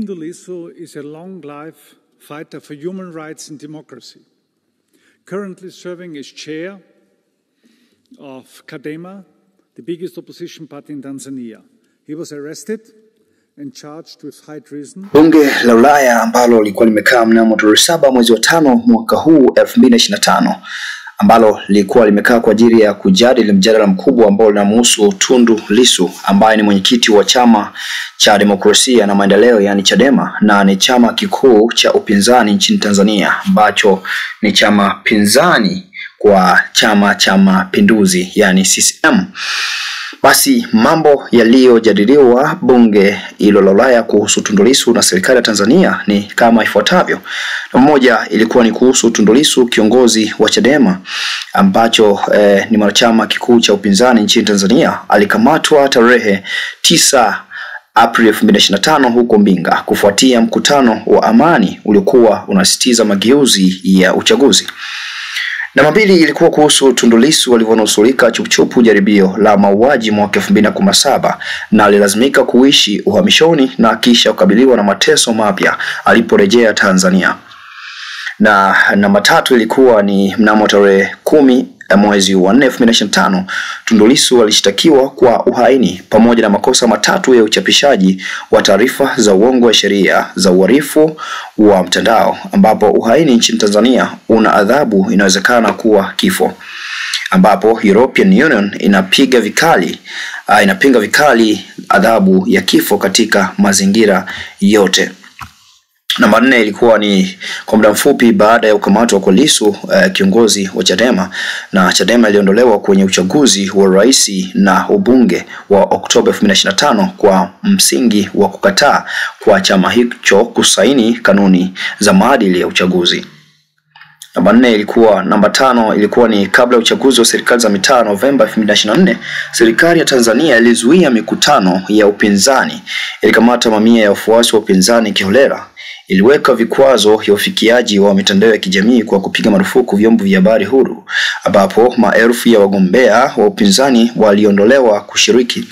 Tundu Lissu is a long-life fighter for human rights and democracy, currently serving as chair of Chadema, the biggest opposition party in Tanzania. He was arrested and charged with high treason. Bunge la Ulaya ambalo lilikuwa limekaa mnamo tarehe 7 mwezi wa 5 mwaka huu 2025, ambalo lilikuwa limekaa kwa ajili ya kujadili mjadala mkubwa ambao unamhusu Tundu Lissu, ambaye ni mwenyekiti wa chama cha demokrasia na maendeleo, yani Chadema, na ni chama kikuu cha upinzani nchini Tanzania, ambacho ni chama pinzani kwa chama cha mapinduzi, yani CCM. Basi mambo yaliyojadiliwa bunge hilo la Ulaya kuhusu Tundu Lissu na serikali ya Tanzania ni kama ifuatavyo. Mmoja ilikuwa ni kuhusu Tundu Lissu, kiongozi wa Chadema ambacho ni mwanachama kikuu cha upinzani nchini Tanzania, alikamatwa tarehe 9 Aprili 2025 huko Mbinga kufuatia mkutano wa amani uliokuwa unasisitiza mageuzi ya uchaguzi. Namba 2 ilikuwa kuhusu Tundu Lissu alivyonusurika chupuchupu jaribio la mauaji mwaka 2017 na alilazimika kuishi uhamishoni na kisha kukabiliwa na mateso mapya aliporejea Tanzania. Na namba 3 ilikuwa ni mnamo tarehe 10 mwezi wa 4 2025, Tundu Lissu alishtakiwa kwa uhaini pamoja na makosa matatu ya uchapishaji wa taarifa za uongo wa sheria za uhalifu wa mtandao, ambapo uhaini nchini Tanzania una adhabu inawezekana kuwa kifo, ambapo European Union inapinga vikali adhabu ya kifo katika mazingira yote. Namba 4 ilikuwa ni kwa muda mfupi baada ya kukamatwa kwa Lissu, kiongozi wa Chadema, na Chadema iliondolewa kwenye uchaguzi wa rais na ubunge wa Oktoba 2025 kwa msingi wa kukataa kwa chama hicho kusaini kanuni za maadili ya uchaguzi. Namba 5 ilikuwa ni kabla ya uchaguzi wa serikali za mitaa Novemba 2024, serikali ya Tanzania ilizuia mikutano ya upinzani, ilikamata mamia ya wafuasi wa upinzani kiholela, iliweka vikwazo vya ufikiaji wa mitandao ya kijamii kwa kupiga marufuku vyombo vya habari huru, ambapo maelfu ya wagombea wa upinzani waliondolewa kushiriki,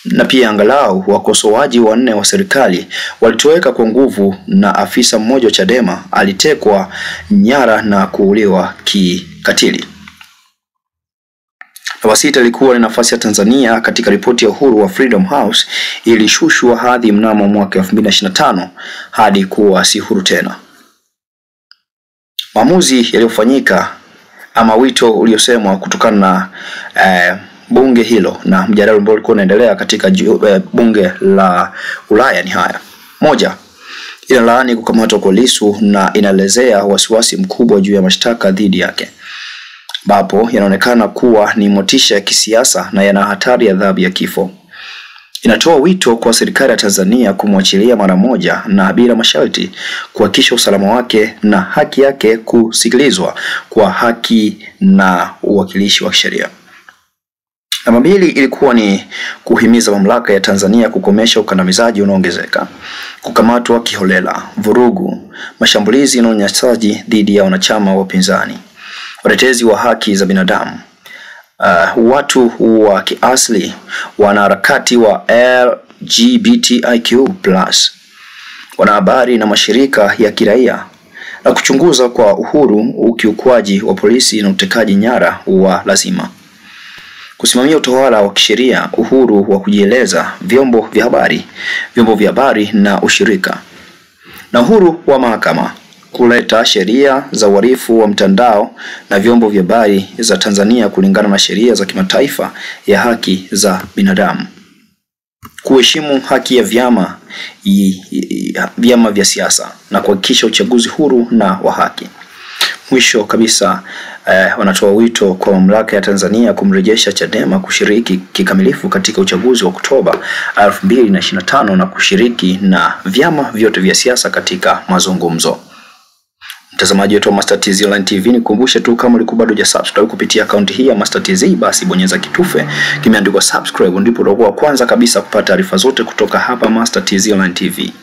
na pia angalau wakosoaji 4 wa serikali walitoweka kwa nguvu, na afisa mmoja wa Chadema alitekwa nyara na kuuliwa kikatili. Namba 6 ilikuwa ni nafasi ya Tanzania katika ripoti ya uhuru wa Freedom House, ilishushwa hadhi mnamo mwaka 2025 hadi kuwa si huru tena. Maamuzi yaliyofanyika ama wito uliosemwa kutokana na bunge hilo na mjadala ambao ulikuwa unaendelea katika bunge la Ulaya ni haya. 1, inalaani kukamatwa kwa Lissu na inaelezea wasiwasi mkubwa juu ya mashtaka dhidi yake, ambapo yanaonekana kuwa ni motisha ya kisiasa na yana hatari ya adhabu ya kifo. Inatoa wito kwa serikali ya Tanzania kumwachilia mara moja na bila masharti, kuhakikisha usalama wake na haki yake kusikilizwa kwa haki na uwakilishi wa sheria. Namba 2 ilikuwa ni kuhimiza mamlaka ya Tanzania kukomesha ukandamizaji unaoongezeka, kukamatwa kiholela, vurugu, mashambulizi na unyanyasaji dhidi ya wanachama wa upinzani, watetezi wa haki za binadamu, watu wa kiasili, wanaharakati wa LGBTIQ+, wanahabari na mashirika ya kiraia, na kuchunguza kwa uhuru ukiukwaji wa polisi na utekaji nyara wa lazima, kusimamia utawala wa kisheria, uhuru wa kujieleza, vyombo vya habari na ushirika, na uhuru wa mahakama, kuleta sheria za uhalifu wa mtandao na vyombo vya habari za Tanzania kulingana na sheria za kimataifa ya haki za binadamu, kuheshimu haki ya vyama vya siasa na kuhakikisha uchaguzi huru na wa haki. Mwisho kabisa, wanatoa wito kwa mamlaka ya Tanzania kumrejesha Chadema kushiriki kikamilifu katika uchaguzi wa Oktoba 2025 na kushiriki na vyama vyote vya siasa katika mazungumzo. Mtazamaji wetu wa Master TZ Online TV, nikukumbushe tu kama ulikuwa bado hujasubscribe kupitia akaunti hii ya Master TZ, basi bonyeza kitufe kimeandikwa subscribe, ndipo utakuwa kwanza kabisa kupata taarifa zote kutoka hapa Master TZ Online TV.